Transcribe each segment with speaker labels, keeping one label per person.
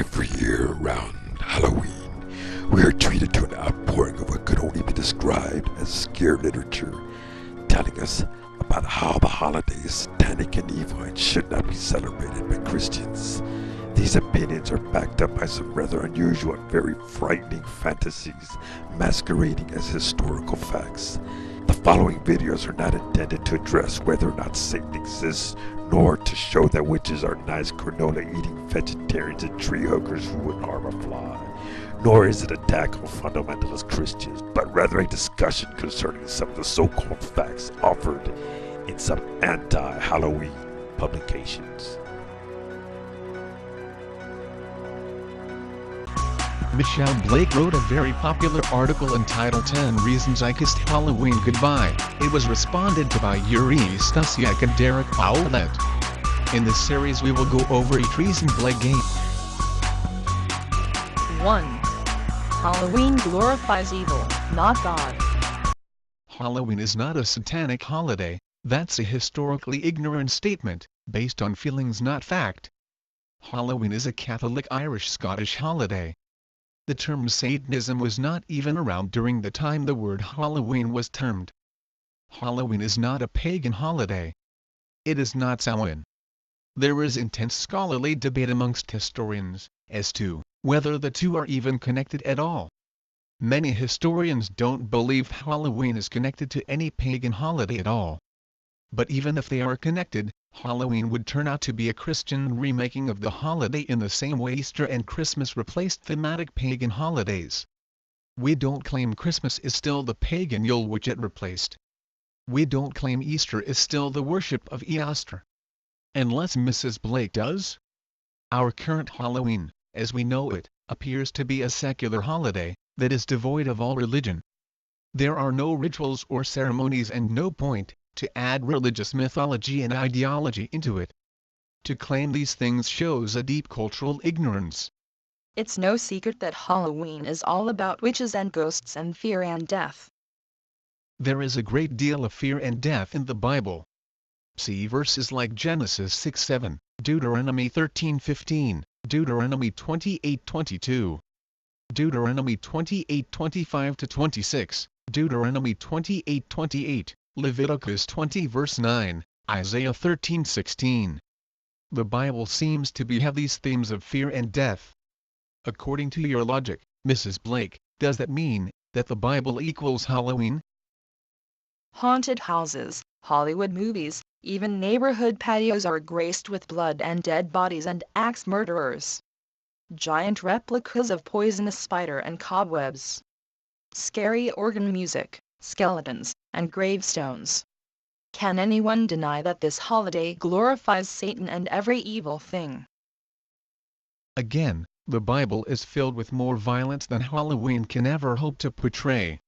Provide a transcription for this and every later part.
Speaker 1: Every year around Halloween, we are treated to an outpouring of what could only be described as scare literature, telling us about how the holiday is satanic and evil and should not be celebrated by Christians. These opinions are backed up by some rather unusual and very frightening fantasies masquerading as historical facts. The following videos are not intended to address whether or not Satan exists, nor to show that witches are nice granola-eating vegetarians and tree huggers who wouldn't harm a fly. Nor is it an attack on fundamentalist Christians, but rather a discussion concerning some of the so-called facts offered in some anti-Halloween publications.
Speaker 2: Michele Blake wrote a very popular article entitled 10 Reasons I Kissed Halloween Goodbye. It was responded to by Yuriy, Stasyik and Ouellette. In this series we will go over each reason Blake gave.
Speaker 3: 1. Halloween glorifies evil, not God.
Speaker 2: Halloween is not a satanic holiday. That's a historically ignorant statement, based on feelings not fact. Halloween is a Catholic Irish-Scottish holiday. The term Satanism was not even around during the time the word Halloween was termed. Halloween is not a pagan holiday. It is not Samhain. There is intense scholarly debate amongst historians, as to whether the two are even connected at all. Many historians don't believe Halloween is connected to any pagan holiday at all. But even if they are connected, Halloween would turn out to be a Christian remaking of the holiday in the same way Easter and Christmas replaced thematic pagan holidays. We don't claim Christmas is still the pagan Yule which it replaced. We don't claim Easter is still the worship of Easter. Unless Mrs. Blake does. Our current Halloween, as we know it, appears to be a secular holiday that is devoid of all religion. There are no rituals or ceremonies and no point to add religious mythology and ideology into it. To claim these things shows a deep cultural ignorance.
Speaker 3: It's no secret that Halloween is all about witches and ghosts and fear and death.
Speaker 2: There is a great deal of fear and death in the Bible. See verses like Genesis 6:7, Deuteronomy 13:15, Deuteronomy 28:22, Deuteronomy 28:25-26, Deuteronomy 28:28, Leviticus 20 verse 9, Isaiah 13:16. The Bible seems to have these themes of fear and death. According to your logic, Mrs. Blake, does that mean that the Bible equals Halloween?
Speaker 3: Haunted houses, Hollywood movies, even neighborhood patios are graced with blood and dead bodies and axe murderers. Giant replicas of poisonous spider and cobwebs. Scary organ music, skeletons, and gravestones. Can anyone deny that this holiday glorifies Satan and every evil thing?
Speaker 2: Again, the Bible is filled with more violence than Halloween can ever hope to portray.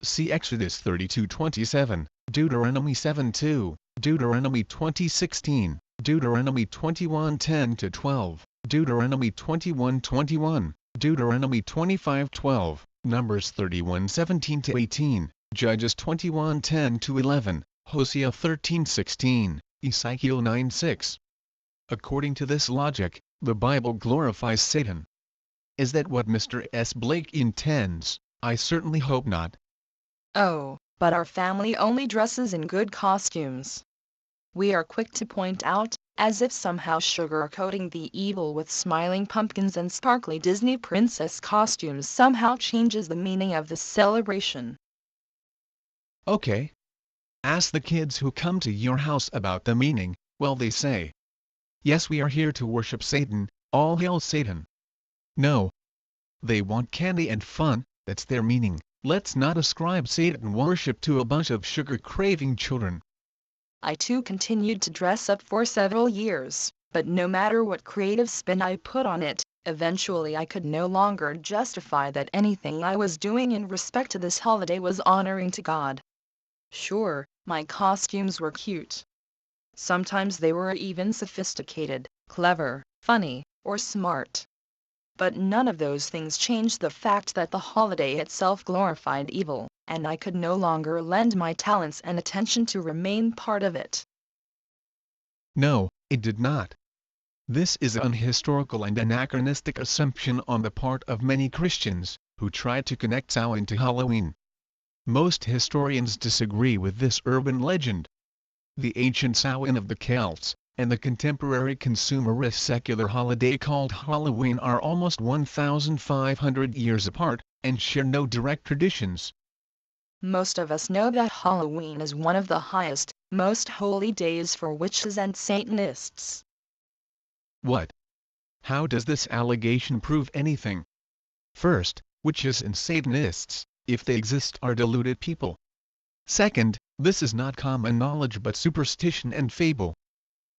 Speaker 2: See Exodus 32:27, Deuteronomy 7:2, Deuteronomy 20:16, Deuteronomy 21:10-12, Deuteronomy 21:21, Deuteronomy 25:12, Numbers 31:17-18, Judges 21:10-11, Hosea 13:16, Ezekiel 9:6. According to this logic, the Bible glorifies Satan. Is that what Mr. S. Blake intends? I certainly hope not.
Speaker 3: Oh, but our family only dresses in good costumes. We are quick to point out, as if somehow sugar-coating the evil with smiling pumpkins and sparkly Disney princess costumes somehow changes the meaning of the celebration.
Speaker 2: Okay. Ask the kids who come to your house about the meaning. Well, they say, yes, we are here to worship Satan, all hail Satan. No. They want candy and fun, that's their meaning. Let's not ascribe Satan worship to a bunch of sugar-craving children.
Speaker 3: I too continued to dress up for several years, but no matter what creative spin I put on it, eventually I could no longer justify that anything I was doing in respect to this holiday was honoring to God. Sure, my costumes were cute. Sometimes they were even sophisticated, clever, funny, or smart. But none of those things changed the fact that the holiday itself glorified evil, and I could no longer lend my talents and attention to remain part of it.
Speaker 2: No, it did not. This is an unhistorical and anachronistic assumption on the part of many Christians, who try to connect Samhain to Halloween. Most historians disagree with this urban legend. The ancient Samhain of the Celts, and the contemporary consumerist secular holiday called Halloween are almost 1,500 years apart, and share no direct traditions.
Speaker 3: Most of us know that Halloween is one of the highest, most holy days for witches and Satanists.
Speaker 2: What? How does this allegation prove anything? First, witches and Satanists, if they exist, are deluded people. Second, this is not common knowledge but superstition and fable.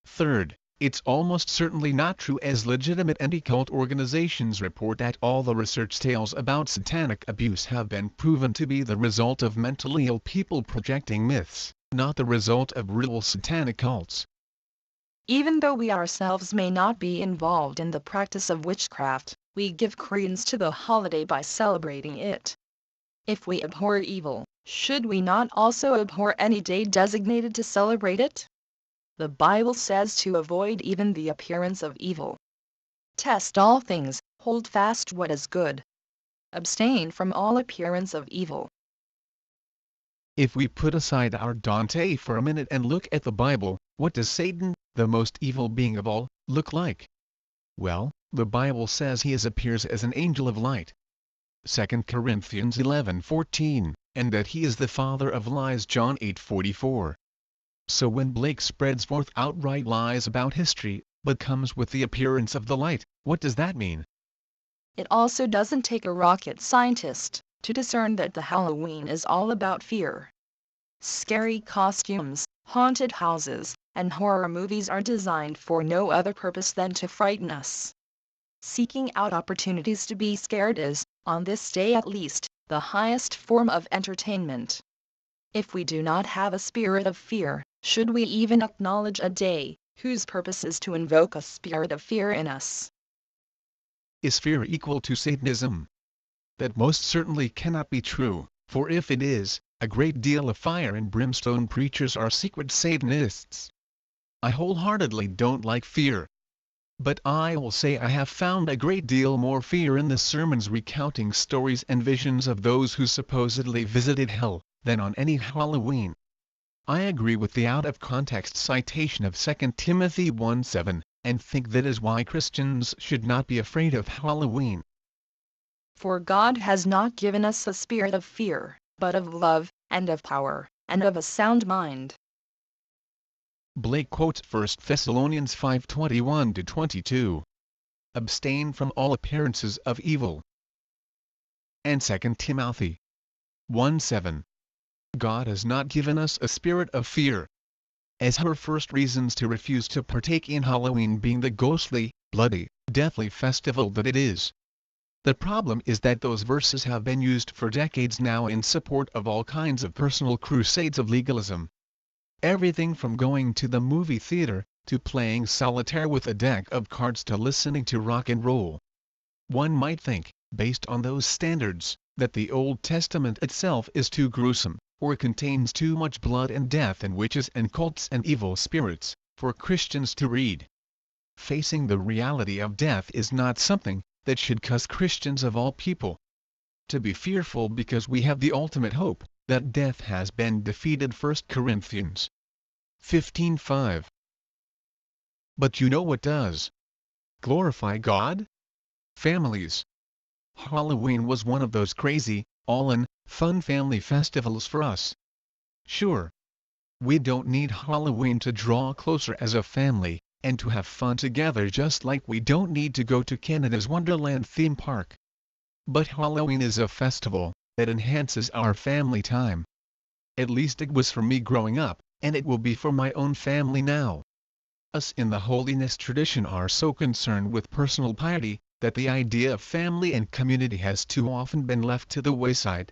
Speaker 2: Third, it's almost certainly not true, as legitimate anti-cult organizations report that all the research tales about satanic abuse have been proven to be the result of mentally ill people projecting myths, not the result of real satanic cults.
Speaker 3: Even though we ourselves may not be involved in the practice of witchcraft, we give credence to the holiday by celebrating it. If we abhor evil, should we not also abhor any day designated to celebrate it? The Bible says to avoid even the appearance of evil. Test all things, hold fast what is good. Abstain from all appearance of evil.
Speaker 2: If we put aside our Dante for a minute and look at the Bible, what does Satan, the most evil being of all, look like? Well, the Bible says he appears as an angel of light. 2 Corinthians 11:14, and that he is the father of lies, John 8:44. So when Blake spreads forth outright lies about history, but comes with the appearance of the light, what does that mean?
Speaker 3: It also doesn't take a rocket scientist to discern that the Halloween is all about fear. Scary costumes, haunted houses, and horror movies are designed for no other purpose than to frighten us. Seeking out opportunities to be scared is, on this day at least, the highest form of entertainment. If we do not have a spirit of fear, should we even acknowledge a day whose purpose is to invoke a spirit of fear in us?
Speaker 2: Is fear equal to Satanism? That most certainly cannot be true, for if it is, a great deal of fire and brimstone preachers are secret Satanists. I wholeheartedly don't like fear. But I will say I have found a great deal more fear in the sermons recounting stories and visions of those who supposedly visited hell, than on any Halloween. I agree with the out-of-context citation of 2 Timothy 1:7, and think that is why Christians should not be afraid of Halloween.
Speaker 3: For God has not given us a spirit of fear, but of love, and of power, and of a sound mind.
Speaker 2: Blake quotes 1 Thessalonians 5:21-22. Abstain from all appearances of evil. And 2 Timothy 1:7. God has not given us a spirit of fear. As her first reasons to refuse to partake in Halloween being the ghostly, bloody, deathly festival that it is. The problem is that those verses have been used for decades now in support of all kinds of personal crusades of legalism. Everything from going to the movie theater, to playing solitaire with a deck of cards, to listening to rock and roll. One might think, based on those standards, that the Old Testament itself is too gruesome, or contains too much blood and death and witches and cults and evil spirits, for Christians to read. Facing the reality of death is not something that should cause Christians of all people to be fearful, because we have the ultimate hope, that death has been defeated. 1 Corinthians 15:5. But you know what does glorify God? Families. Halloween was one of those crazy, all-in, fun family festivals for us. Sure, we don't need Halloween to draw closer as a family, and to have fun together, just like we don't need to go to Canada's Wonderland theme park. But Halloween is a festival that enhances our family time. At least it was for me growing up, and it will be for my own family now. Us in the holiness tradition are so concerned with personal piety, that the idea of family and community has too often been left to the wayside,